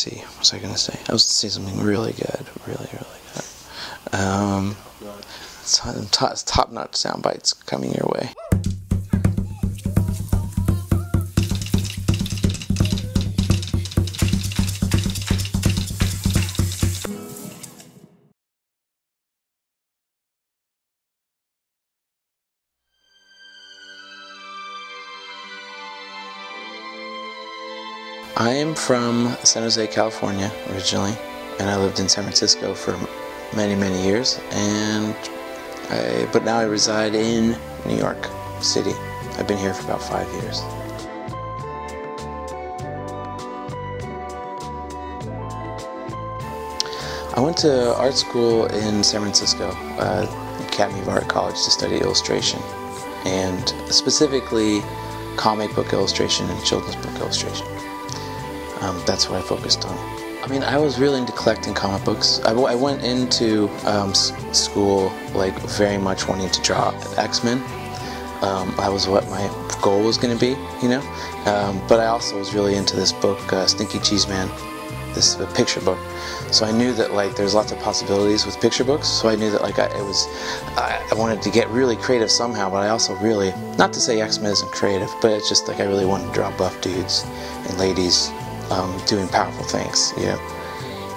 see. What was I going to say? I was saying something really good. Really, really good. Top-notch sound bites coming your way. I am from San Jose, California, originally, and I lived in San Francisco for many, many years, but now I reside in New York City. I've been here for about 5 years. I went to art school in San Francisco, Academy of Art College, to study illustration, and specifically comic book illustration and children's book illustration. That's what I focused on. I mean, I was really into collecting comic books. I went into school like very much wanting to draw X-Men. That was what my goal was going to be, you know. But I also was really into this book, Stinky Cheese Man, this picture book. So I knew that like there's lots of possibilities with picture books. So I knew that like I wanted to get really creative somehow. But I also really, not to say X-Men isn't creative, but it's just like I really wanted to draw buff dudes and ladies doing powerful things, you know.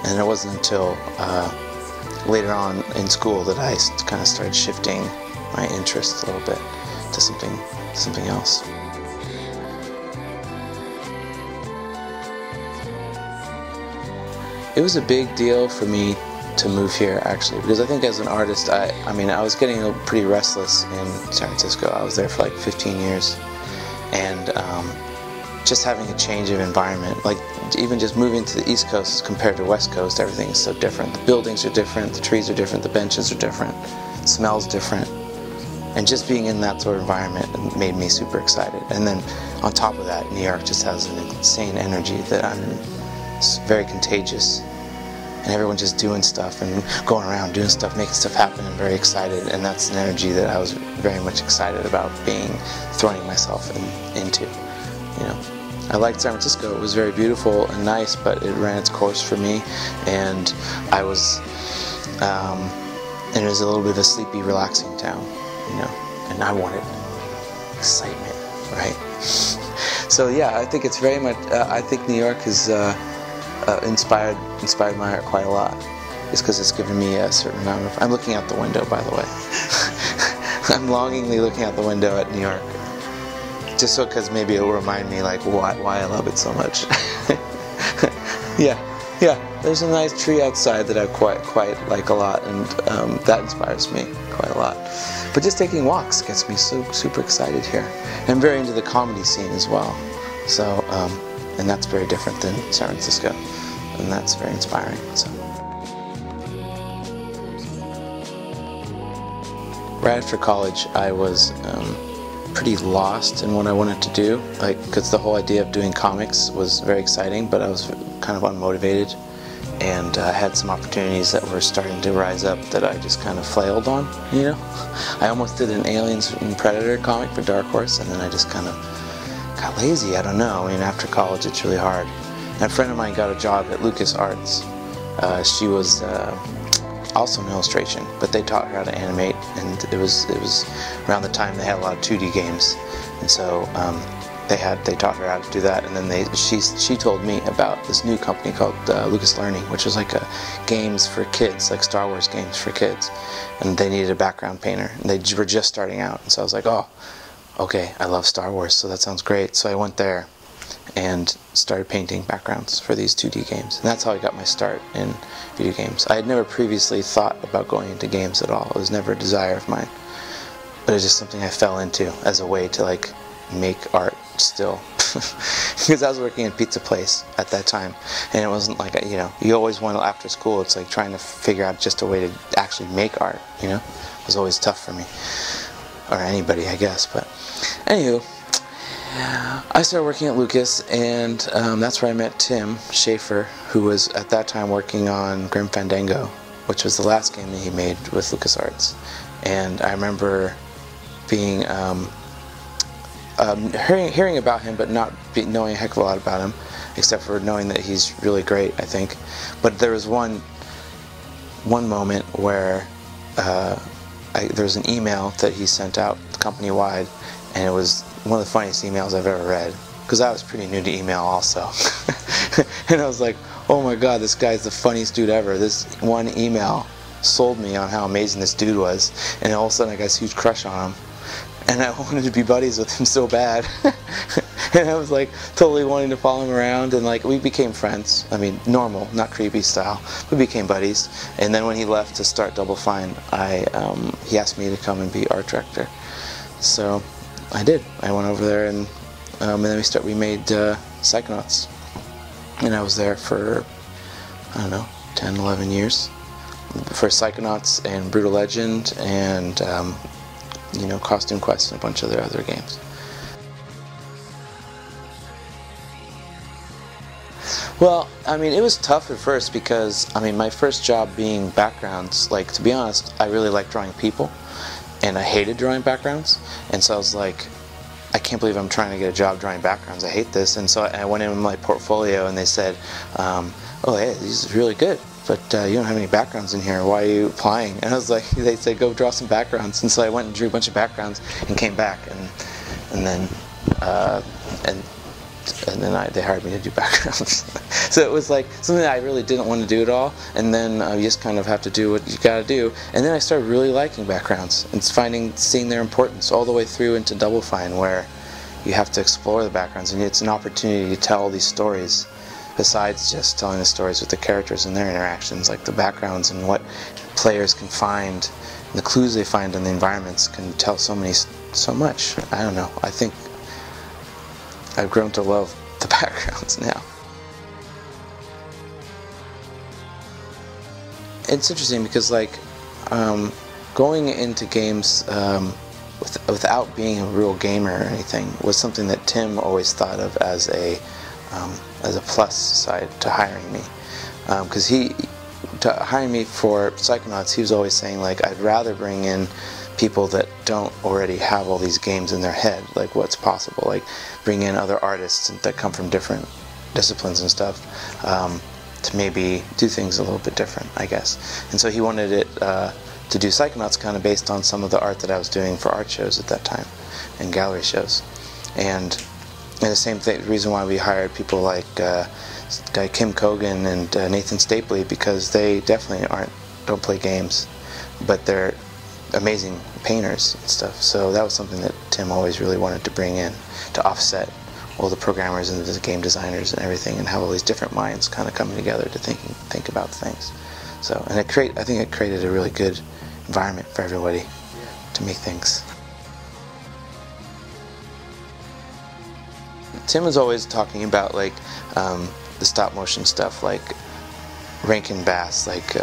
And it wasn't until later on in school that I kind of started shifting my interest a little bit to something else. It was a big deal for me to move here, actually, because I think as an artist, I mean, I was getting pretty restless in San Francisco. I was there for like 15 years, and just having a change of environment, like even just moving to the East Coast compared to West Coast, everything is so different. The buildings are different, the trees are different, the benches are different, the smell's different. And just being in that sort of environment made me super excited. And then on top of that, New York just has an insane energy that it's very contagious. And everyone's just doing stuff and going around doing stuff, making stuff happen, and very excited. And that's an energy that I was very much excited about throwing myself into, you know. I liked San Francisco. It was very beautiful and nice, but it ran its course for me, and it was a little bit of a sleepy, relaxing town, you know, and I wanted excitement, right? So yeah, I think it's very much, I think New York has inspired my art quite a lot, just because it's given me a certain amount of, I'm looking out the window, by the way. I'm longingly looking out the window at New York. Just so, because maybe it will remind me like why I love it so much. yeah. There's a nice tree outside that I quite like a lot, and that inspires me quite a lot. But just taking walks gets me so super excited here. And I'm very into the comedy scene as well. So, and that's very different than San Francisco, and that's very inspiring. So, right after college, I was pretty lost in what I wanted to do, like, because the whole idea of doing comics was very exciting, but I was kind of unmotivated, and I had some opportunities that were starting to rise up that I just kind of flailed on, you know. I almost did an Aliens and Predator comic for Dark Horse, and then I just kind of got lazy. I don't know. I mean, after college, it's really hard. And a friend of mine got a job at LucasArts. She was also in illustration, but they taught her how to animate, and it was around the time they had a lot of 2D games, and so they taught her how to do that. And then she told me about this new company called Lucas Learning, which was like games for kids, like Star Wars games for kids, and they needed a background painter, and they were just starting out. And so I was like, oh, okay, I love Star Wars, so that sounds great. So I went there and started painting backgrounds for these 2D games. And that's how I got my start in video games. I had never previously thought about going into games at all. It was never a desire of mine. But it was just something I fell into as a way to like make art still. Because I was working at a pizza place at that time, and it wasn't like, you know, you always want, after school, it's like trying to figure out just a way to actually make art, you know. It was always tough for me, or anybody, I guess. But anywho, I started working at Lucas, and that's where I met Tim Shafer, who was at that time working on Grim Fandango, which was the last game that he made with LucasArts. And I remember being hearing about him, but not knowing a heck of a lot about him. except for knowing that he's really great, I think. But there was one moment where there was an email that he sent out company-wide, and it was one of the funniest emails I've ever read, because I was pretty new to email also. And I was like, oh my god, this guy's the funniest dude ever. This one email sold me on how amazing this dude was, and all of a sudden I got this huge crush on him, and I wanted to be buddies with him so bad. And I was like totally wanting to follow him around, and like we became friends. I mean, normal, not creepy style. We became buddies. And then when he left to start Double Fine, he asked me to come and be art director. So I did. I went over there, and then we made Psychonauts, and I was there for, I don't know, 10, 11 years. For Psychonauts and Brutal Legend and you know, Costume Quest and a bunch of their other games. Well, I mean, it was tough at first because, I mean, my first job being backgrounds, like, to be honest, I really liked drawing people, and I hated drawing backgrounds, and so I was like, I can't believe I'm trying to get a job drawing backgrounds, I hate this. And so I went in with my portfolio, and they said, oh, hey, this is really good, but you don't have any backgrounds in here, why are you applying? And I was like, they said, go draw some backgrounds. And so I went and drew a bunch of backgrounds and came back, and then they hired me to do backgrounds. So it was like something that I really didn't want to do at all, and then you just kind of have to do what you gotta do. And then I started really liking backgrounds and seeing their importance all the way through into Double Fine, where you have to explore the backgrounds, and it's an opportunity to tell all these stories besides just telling the stories with the characters and their interactions. Like the backgrounds and what players can find, and the clues they find in the environments can tell so much. I don't know, I think I've grown to love the backgrounds now. It's interesting because, like, going into games without being a real gamer or anything was something that Tim always thought of as a plus side to hiring me. Because to hiring me for Psychonauts, he was always saying, like, I'd rather bring in people that don't already have all these games in their head, like what's possible, like bring in other artists that come from different disciplines and stuff, to maybe do things a little bit different, I guess. And so he wanted it to do Psychonauts kind of based on some of the art that I was doing for art shows at that time and gallery shows. And the same reason why we hired people like Kim Kogan and Nathan Stapley, because they definitely don't play games, but they're amazing painters and stuff. So that was something that Tim always really wanted to bring in, to offset all the programmers and the game designers and everything, and have all these different minds kind of coming together to think about things. So, and I think it created a really good environment for everybody to make things. Tim was always talking about, like, the stop motion stuff, like Rankin Bass, like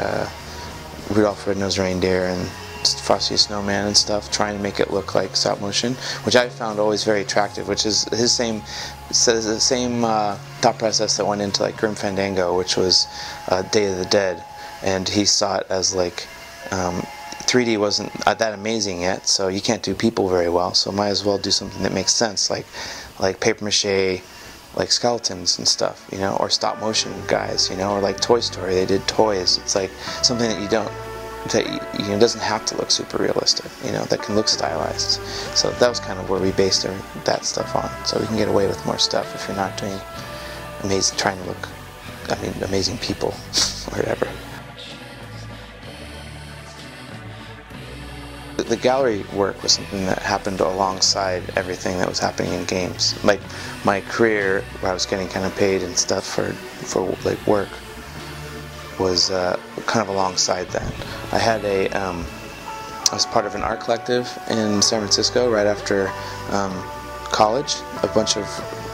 Rudolph the Red-Nosed Reindeer and Frosty the Snowman and stuff, trying to make it look like stop motion, which I found always very attractive, which is the same thought process that went into, like, Grim Fandango, which was Day of the Dead, and he saw it as, like, 3D wasn't that amazing yet, so you can't do people very well, so might as well do something that makes sense, like paper mache, like skeletons and stuff, you know, or stop motion guys, you know, or like Toy Story, they did toys. It's like something that it doesn't have to look super realistic, you know, that can look stylized. So that was kind of where we based that stuff on. So we can get away with more stuff if you're not doing trying to look, amazing people or whatever. The gallery work was something that happened alongside everything that was happening in games. Like my career, where I was getting kind of paid and stuff for like work, was kind of alongside that. I was part of an art collective in San Francisco right after college. A bunch of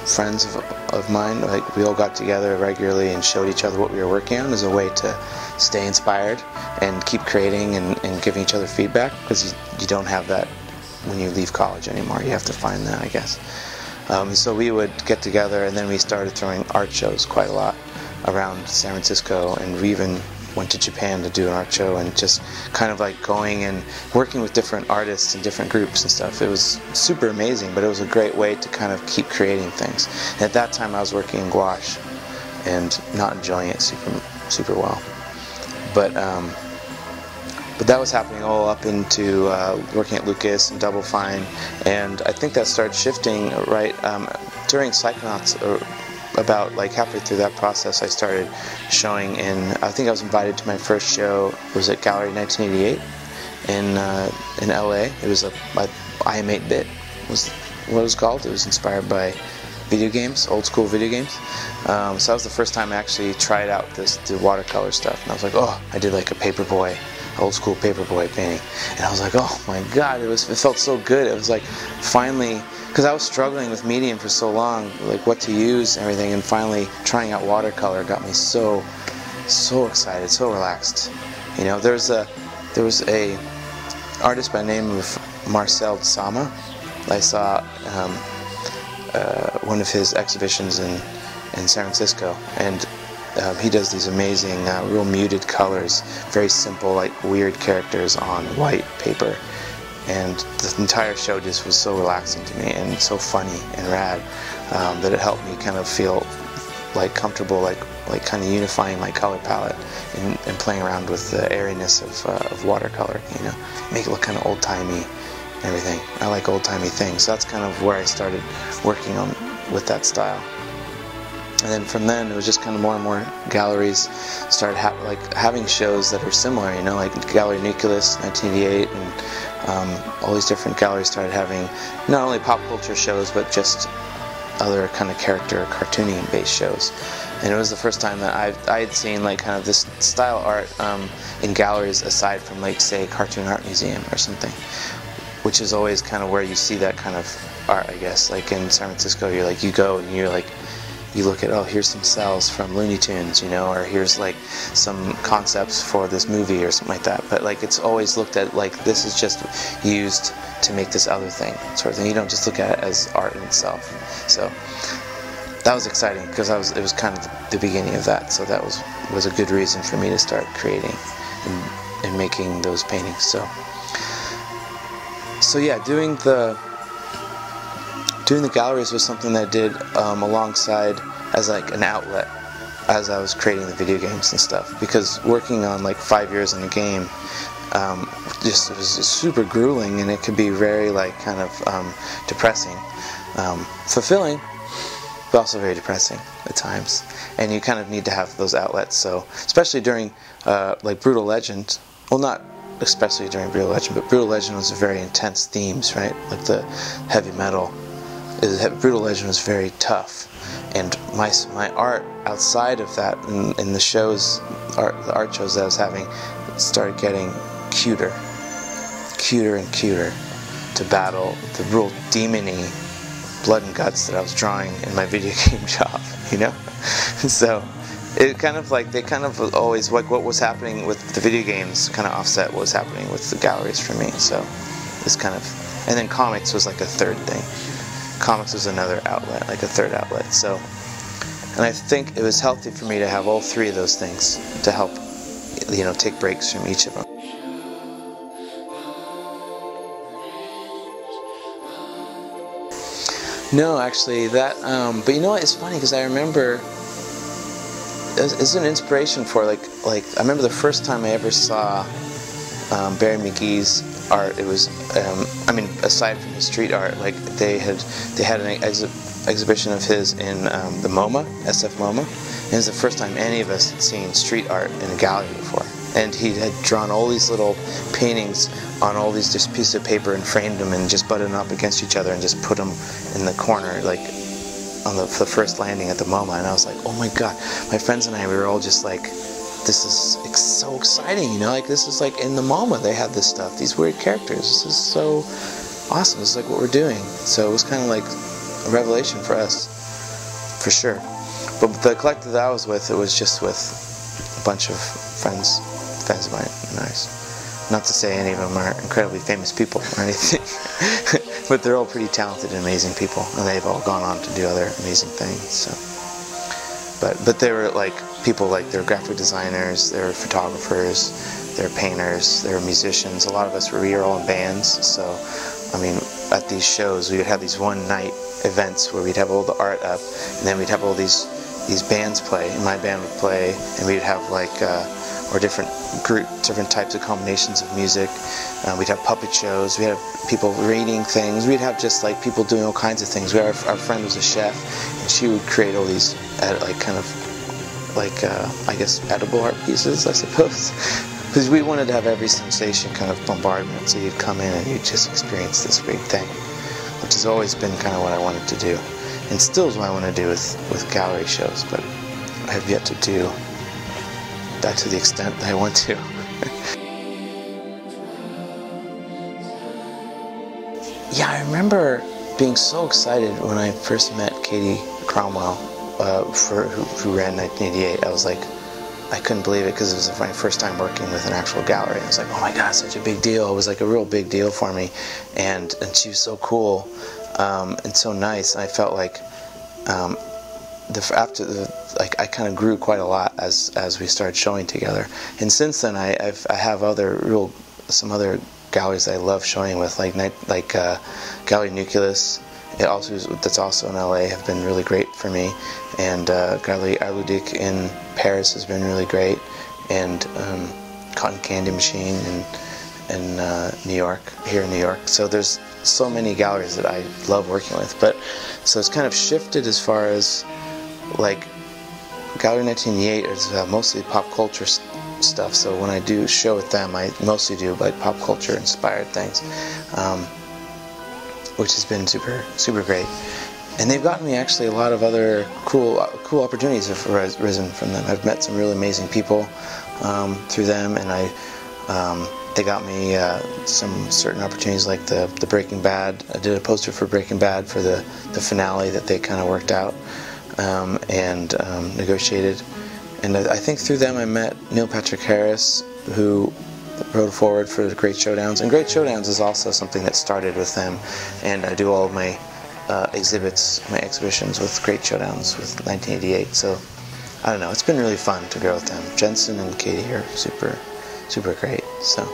friends of mine, like, we all got together regularly and showed each other what we were working on as a way to stay inspired and keep creating and giving each other feedback, because you don't have that when you leave college anymore. You have to find that, I guess. So we would get together, and then we started throwing art shows quite a lot around San Francisco, and we even went to Japan to do an art show, and just kind of like going and working with different artists and different groups and stuff. It was super amazing, but it was a great way to kind of keep creating things. And at that time I was working in gouache, and not enjoying it super well. But that was happening all up into working at Lucas and Double Fine, and I think that started shifting right during Psychonauts. About like halfway through that process, I started showing in. I think I was invited to my first show. Was at Gallery 1988 in LA. It was I Am 8-Bit was what it was called. It was inspired by video games, old school video games. So that was the first time I actually tried out the watercolor stuff, and I was like, oh, I did like a paperboy, old school paperboy painting, and I was like, oh my god, it felt so good. It was like finally, because I was struggling with medium for so long, like what to use and everything, and finally trying out watercolor got me so excited, so relaxed. You know, there was a artist by the name of Marcel Sama. I saw one of his exhibitions in San Francisco, and he does these amazing, real muted colors, very simple, like weird characters on white paper. And the entire show just was so relaxing to me and so funny and rad that it helped me kind of feel like comfortable, like kind of unifying my color palette and playing around with the airiness of watercolor. You know, make it look kind of old-timey and everything. I like old-timey things, so that's kind of where I started working on with that style. And then from then, it was just kind of more and more galleries started having shows that were similar, you know, like Gallery Nucleus, 1988, and all these different galleries started having not only pop culture shows, but just other kind of character, cartooning-based shows. And it was the first time that I had seen like kind of this style art in galleries aside from like, say, Cartoon Art Museum or something, which is always kind of where you see that kind of art, I guess. Like in San Francisco, you go and you're like, you look at, oh, here's some cells from Looney Tunes, you know, or here's like some concepts for this movie or something like that. But like it's always looked at like this is just used to make this other thing, sort of thing. You don't just look at it as art in itself. So that was exciting because it was kind of the beginning of that. So that was a good reason for me to start creating and making those paintings. So yeah, doing the galleries was something that I did alongside as like an outlet as I was creating the video games and stuff, because working on like 5 years in a game it was just super grueling, and it could be very like kind of depressing, fulfilling, but also very depressing at times, and you kind of need to have those outlets. So especially during like Brutal Legend, well, not especially during Brutal Legend, but Brutal Legend was very intense themes, right? Like the heavy metal. Brutal Legend was very tough, and my art outside of that in the shows, the art shows that I was having, started getting cuter and cuter to battle the real demon-y blood and guts that I was drawing in my video game job, you know. So it kind of like they kind of always like what was happening with the video games kind of offset what was happening with the galleries for me. So it's kind of, and then comics was like a third thing. Comics was another outlet, like a third outlet. So, and I think it was healthy for me to have all three of those things to help, you know, take breaks from each of them. No, actually, that. But you know what? It's funny because I remember it's an inspiration for like I remember the first time I ever saw Barry McGee's art. It was I mean, aside from his street art, like they had an exhibition of his in the MoMA, SF MoMA, and it was the first time any of us had seen street art in a gallery before. And he had drawn all these little paintings on all these just pieces of paper and framed them and just butted them up against each other and just put them in the corner, like on the first landing at the MoMA. And I was like, oh my god, my friends and I, we were all just like, this is so exciting, you know, like this is like in the MoMA they had this stuff, these weird characters, this is so awesome, this is like what we're doing. So it was kind of like a revelation for us, for sure. But the collective that I was with, it was just with a bunch of friends of mine and ours. Not to say any of them are incredibly famous people or anything, but they're all pretty talented and amazing people, and they've all gone on to do other amazing things. So, but they were like people, like they're graphic designers, they're photographers, they're painters, they're musicians. A lot of us were all in bands. So, I mean, at these shows, we would have these one-night events where we'd have all the art up, and then we'd have all these these bands play, and my band would play, and we'd have like or different types of combinations of music. We'd have puppet shows. We'd have people reading things. We'd have just like people doing all kinds of things. Our friend was a chef, and she would create all these like kind of like I guess edible art pieces, I suppose. Because we wanted to have every sensation kind of bombardment, so you'd come in and you'd just experience this great thing, which has always been kind of what I wanted to do, and still is what I want to do with gallery shows, but I have yet to do that to the extent that I want to. Yeah, I remember being so excited when I first met Katie Cromwell, who ran 1988. I was like, I couldn't believe it, because it was my first time working with an actual gallery. I was like, oh my god, such a big deal. It was like a real big deal for me, and she was so cool and so nice. I felt like I kind of grew quite a lot as we started showing together. And since then, I have some other galleries I love showing with, like Gallery Nucleus. That's also in LA, have been really great for me, and Gallery Arludic in Paris has been really great, and Cotton Candy Machine in New York, here in New York. So there's so many galleries that I love working with. But so it's kind of shifted as far as like Gallery 1988 is mostly pop culture stuff. So when I do show with them, I mostly do like pop culture inspired things. Which has been super great, and they've gotten me actually a lot of other cool opportunities have risen from them. I've met some really amazing people through them, and they got me some certain opportunities, like the Breaking Bad. I did a poster for Breaking Bad for the finale that they kind of worked out and negotiated, and I think through them I met Neil Patrick Harris, who wrote forward for the Great Showdowns, and Great Showdowns is also something that started with them, and I do all of my exhibitions with Great Showdowns with 1988. So I don't know, it's been really fun to go with them. Jensen and Katie are super great. So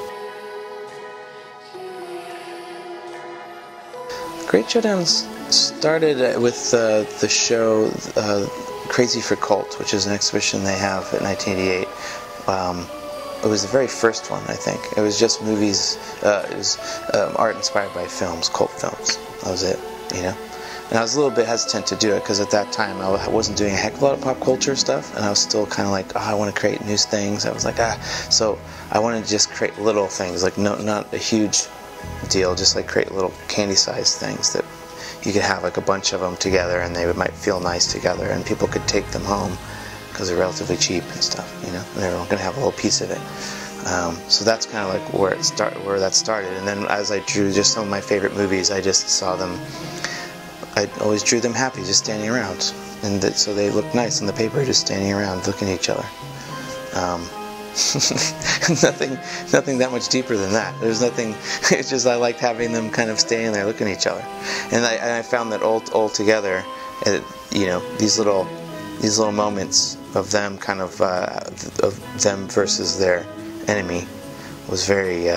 Great Showdowns started with the show Crazy for Cult, which is an exhibition they have at 1988. It was the very first one, I think. It was just movies, it was art inspired by films, cult films. That was it, you know? And I was a little bit hesitant to do it, because at that time I wasn't doing a heck of a lot of pop culture stuff, and I was still kind of like, oh, I want to create new things. I was like, so I wanted to just create little things, like not a huge deal, just like create little candy-sized things that you could have like a bunch of them together, and they might feel nice together, and people could take them home, because they're relatively cheap and stuff, you know, and they're going to have a little piece of it. So that's kind of like where that started. And then as I drew just some of my favorite movies, I just saw them, I always drew them happy, just standing around, and so they looked nice on the paper, just standing around looking at each other. Nothing that much deeper than that. There's nothing. It's just I liked having them kind of standing there looking at each other, and I found that all together, you know, these little moments of them kind of them versus their enemy was very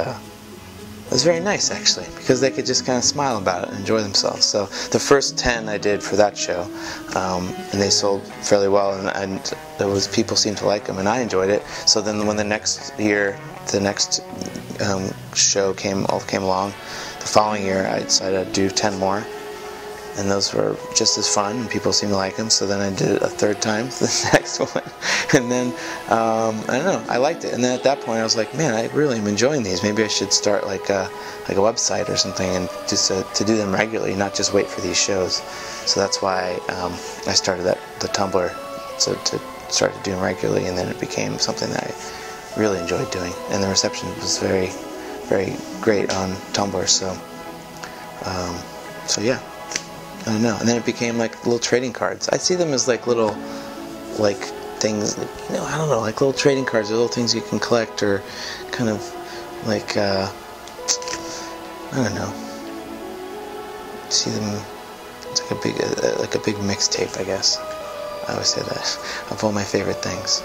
nice, actually, because they could just kind of smile about it and enjoy themselves. So the first 10 I did for that show, and they sold fairly well, and people seemed to like them, and I enjoyed it. So then when the next show came along, the following year I decided I'd do 10 more. And those were just as fun, and people seemed to like them. So then I did it a third time, the next one, and then I don't know, I liked it. And then at that point, I was like, man, I really am enjoying these. Maybe I should start like a website or something, and just to do them regularly, not just wait for these shows. So that's why I started the Tumblr, to start to do them regularly, and then it became something that I really enjoyed doing. And the reception was very, very great on Tumblr. So yeah. I don't know. And then it became like little trading cards. I see them as like little, like things, you know, I don't know, like little trading cards, or little things you can collect, or kind of like, I don't know. See them, it's like a big mixtape, I guess. I always say that, of all my favorite things.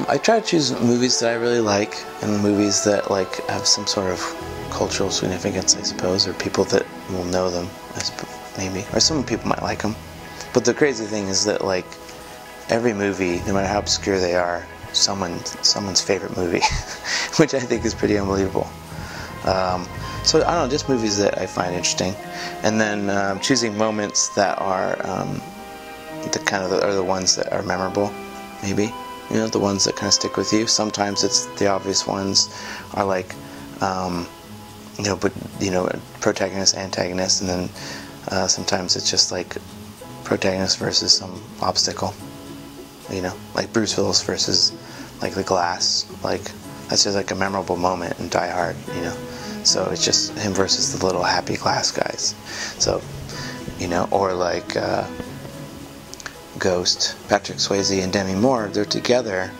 I try to choose movies that I really like, and movies that like have some sort of cultural significance, I suppose, or people that will know them. maybe, or some people might like them. But the crazy thing is that like every movie, no matter how obscure they are, someone's favorite movie, which I think is pretty unbelievable. So I don't know, just movies that I find interesting, and then choosing moments that are are the ones that are memorable, maybe. You know, the ones that kind of stick with you. Sometimes it's the obvious ones are like, protagonist, antagonist, and then sometimes it's just like protagonist versus some obstacle. You know, like Bruce Willis versus like the glass. Like that's just like a memorable moment in Die Hard. You know, so it's just him versus the little happy glass guys. So, you know, or like Ghost, Patrick Swayze and Demi Moore. They're together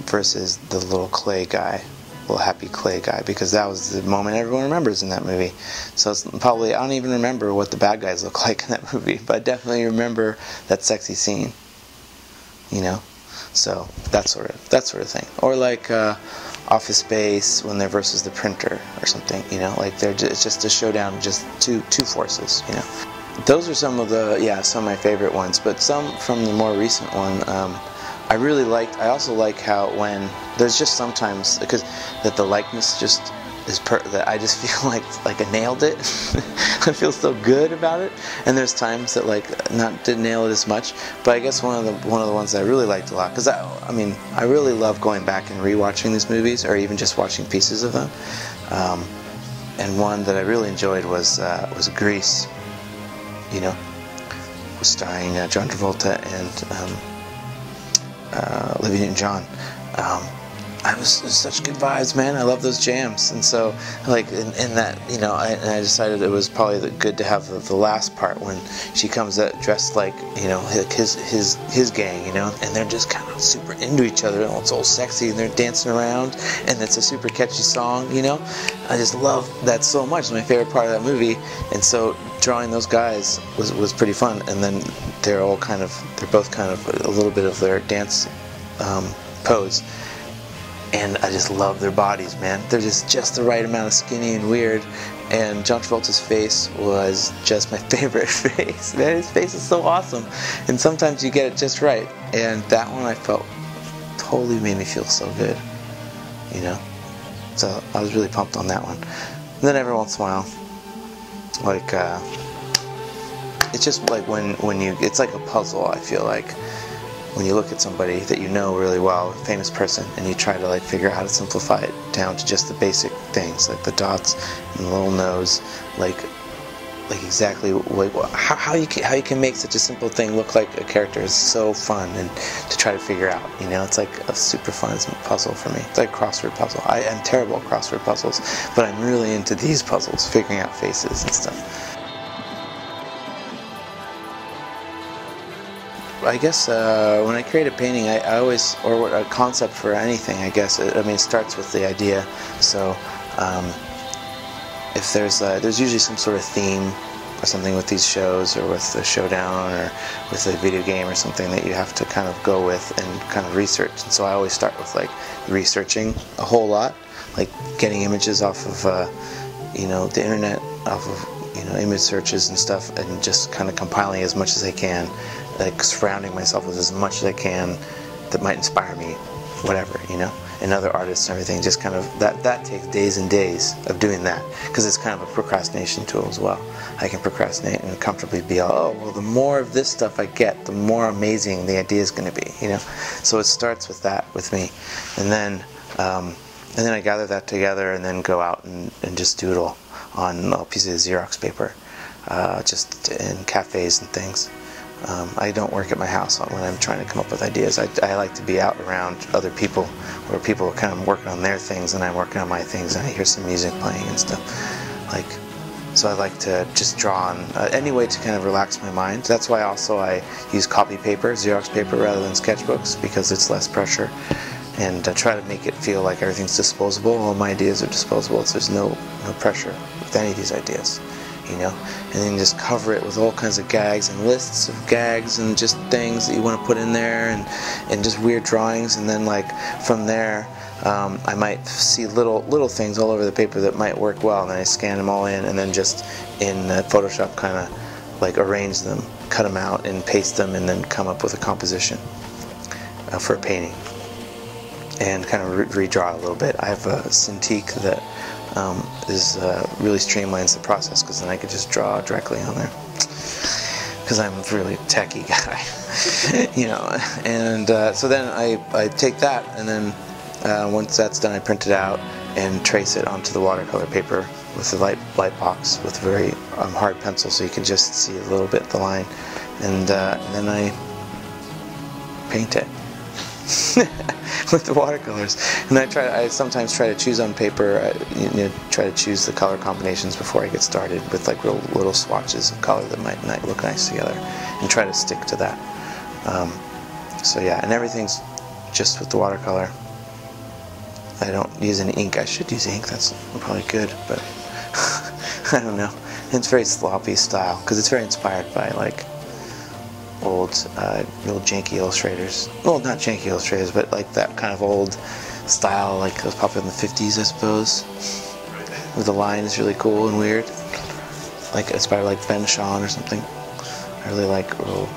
versus the little clay guy. Little happy clay guy, because that was the moment everyone remembers in that movie. So it's probably, I don't even remember what the bad guys look like in that movie, but I definitely remember that sexy scene. You know, so that sort of thing. Or like Office Space when they're versus the printer or something. You know, like it's just a showdown, just two forces. You know, those are some of my favorite ones. But some from the more recent one. I really liked. I also like how when there's just sometimes because that the likeness just is that I just feel like I nailed it. I feel so good about it, and there's times that didn't nail it as much. But I guess one of the ones that I really liked a lot, because I really love going back and rewatching these movies, or even just watching pieces of them. And one that I really enjoyed was Grease. You know, starring John Travolta and Olivia Newton-John. It was such good vibes, man. I love those jams, and so like in that, you know, I decided it was probably good to have the last part when she comes out dressed like, you know, his gang, you know, and they're just kind of super into each other, and it's all sexy, and they're dancing around, and it's a super catchy song, you know. I just love that so much. It's my favorite part of that movie, and so drawing those guys was pretty fun. And then they're both kind of a little bit of their dance pose. And I just love their bodies, man. They're just the right amount of skinny and weird. And John Travolta's face was just my favorite face. Man, his face is so awesome. And sometimes you get it just right. And that one I felt totally made me feel so good. You know? So I was really pumped on that one. And then every once in a while, like, it's just like when you, it's like a puzzle, I feel like. When you look at somebody that you know really well, a famous person, and you try to like figure out how to simplify it down to just the basic things, like the dots and the little nose, like exactly how you can make such a simple thing look like a character is so fun, and to try to figure out, you know, it's like a super fun puzzle for me. It's like a crossword puzzle. I am terrible at crossword puzzles, but I'm really into these puzzles, figuring out faces and stuff. I guess when I create a painting, I always, or a concept for anything, I guess, it starts with the idea. So if there's usually some sort of theme or something with these shows, or with the showdown, or with a video game or something that you have to kind of go with and kind of research. And so I always start with like researching a whole lot, like getting images off of you know, the internet, off of, you know, image searches and stuff, and just kind of compiling as much as I can, like surrounding myself with as much as I can that might inspire me, whatever, you know, and other artists and everything. Just kind of that takes days and days of doing that, because it's kind of a procrastination tool as well. I can procrastinate and comfortably be oh well, the more of this stuff I get, the more amazing the idea is going to be, you know. So it starts with that with me, and then I gather that together, and then go out and just doodle on a piece of Xerox paper, just in cafes and things. I don't work at my house when I'm trying to come up with ideas. I like to be out around other people, where people are kind of working on their things and I'm working on my things, and I hear some music playing and stuff. Like, so I like to just draw on any way to kind of relax my mind. That's why also I use copy paper, Xerox paper, rather than sketchbooks, because it's less pressure. And try to make it feel like everything's disposable. All my ideas are disposable, so there's no pressure with any of these ideas, you know. And then just cover it with all kinds of gags and lists of gags and just things that you want to put in there, and just weird drawings. And then like from there, I might see little things all over the paper that might work well, and then I scan them all in, and then just in Photoshop kind of like arrange them, cut them out, and paste them, and then come up with a composition for a painting, and kind of redraw a little bit. I have a Cintiq that really streamlines the process, because then I could just draw directly on there, because I'm a really techie guy. You know, and so then I take that, and then once that's done, I print it out and trace it onto the watercolor paper with a light box with a very hard pencil, so you can just see a little bit the line, and then I paint it with the watercolors. And I sometimes try to choose on paper, try to choose the color combinations before I get started with like little swatches of color that might look nice together, and try to stick to that. So yeah, and everything's just with the watercolor. I don't use any ink. I should use ink, that's probably good, but I don't know. It's very sloppy style, because it's very inspired by like old janky illustrators. Well, not janky illustrators, but like that kind of old style, like it was popular in the 50s, I suppose, where the line is really cool and weird, like inspired like Ben Shahn or something. I really like real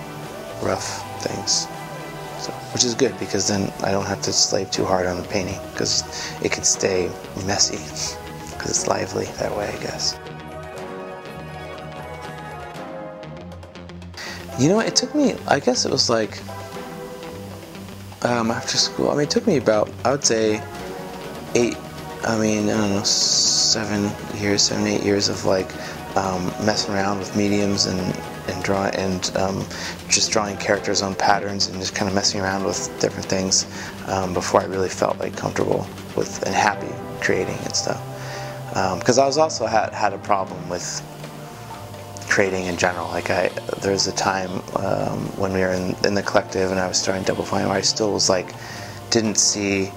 rough things, so, which is good, because then I don't have to slave too hard on the painting, because it can stay messy, because it's lively that way, I guess. You know, it took me, I guess it was like after school, I mean, it took me about, I would say 7, 8 years of like messing around with mediums and just drawing characters on patterns, and just kind of messing around with different things before I really felt like comfortable with and happy creating and stuff. Because I was also had a problem with creating in general. Like there was a time when we were in the collective, and I was starting Double Fine, where I still was like didn't see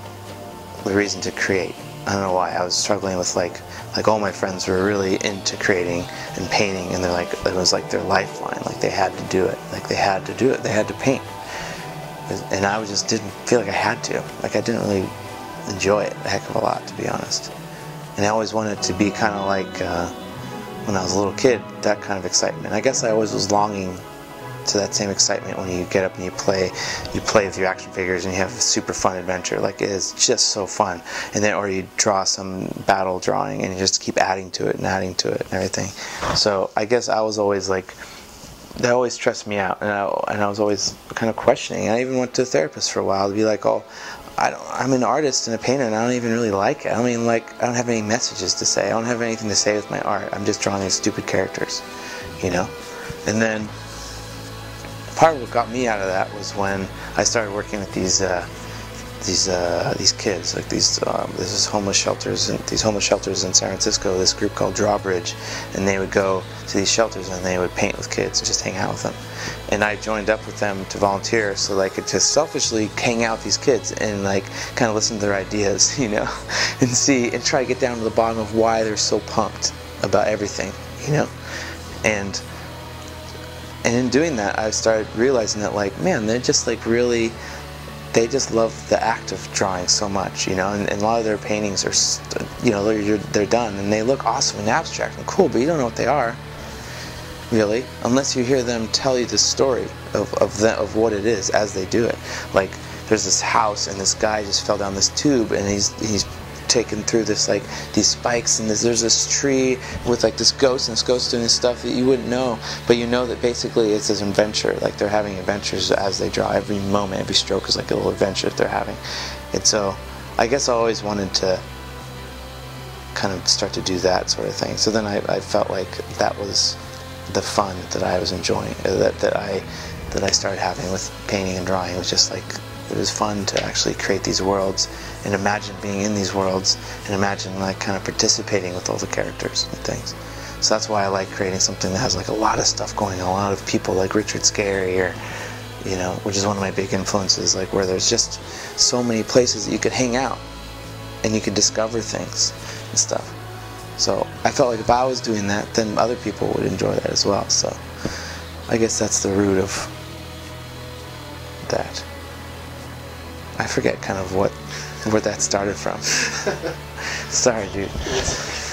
the reason to create. I don't know why. I was struggling with like all my friends were really into creating and painting, and they're like, it was like their lifeline. Like they had to do it. Like they had to do it. They had to paint. And I just didn't feel like I had to. Like I didn't really enjoy it a heck of a lot, to be honest. And I always wanted it to be kind of like when I was a little kid, that kind of excitement. I guess I always was longing to that same excitement when you get up and you play with your action figures and you have a super fun adventure. Like it is just so fun. And then, or you draw some battle drawing and you just keep adding to it and adding to it and everything. So I guess I was always like, that always stressed me out, and I was always kind of questioning. I even went to a therapist for a while to be like, oh, I'm an artist and a painter, and I don't even really like it. I don't have any messages to say. I don't have anything to say with my art. I'm just drawing these stupid characters, you know? And then part of what got me out of that was when I started working with these kids, like these homeless shelters, and these homeless shelters in San Francisco, this group called Drawbridge, and they would go to these shelters and they would paint with kids and just hang out with them. And I joined up with them to volunteer so that I could just selfishly hang out with these kids and like kind of listen to their ideas, you know, and try to get down to the bottom of why they're so pumped about everything, you know. And in doing that, I started realizing that, like, man, they're just like really, they just love the act of drawing so much, you know, and a lot of their paintings are, you know, they're done and they look awesome and abstract and cool, but you don't know what they are, really, unless you hear them tell you the story of what it is as they do it. Like, there's this house and this guy just fell down this tube and he's taken through this, like, these spikes, and there's this tree with like this ghost, and this ghost doing this stuff that you wouldn't know, but you know that basically it's this adventure. Like, they're having adventures as they draw. Every moment, every stroke is like a little adventure that they're having. And so I guess I always wanted to kind of start to do that sort of thing. So then I felt like that was the fun that I was enjoying, that I started having with painting and drawing. It was just like, it was fun to actually create these worlds and imagine being in these worlds and imagine like kind of participating with all the characters and things. So that's why I like creating something that has like a lot of stuff going on, a lot of people, like Richard Scarry, or, you know, which is one of my big influences, like where there's just so many places that you could hang out and you could discover things and stuff. So I felt like if I was doing that, then other people would enjoy that as well. So I guess that's the root of that. I forget kind of what where that started from. Sorry, dude.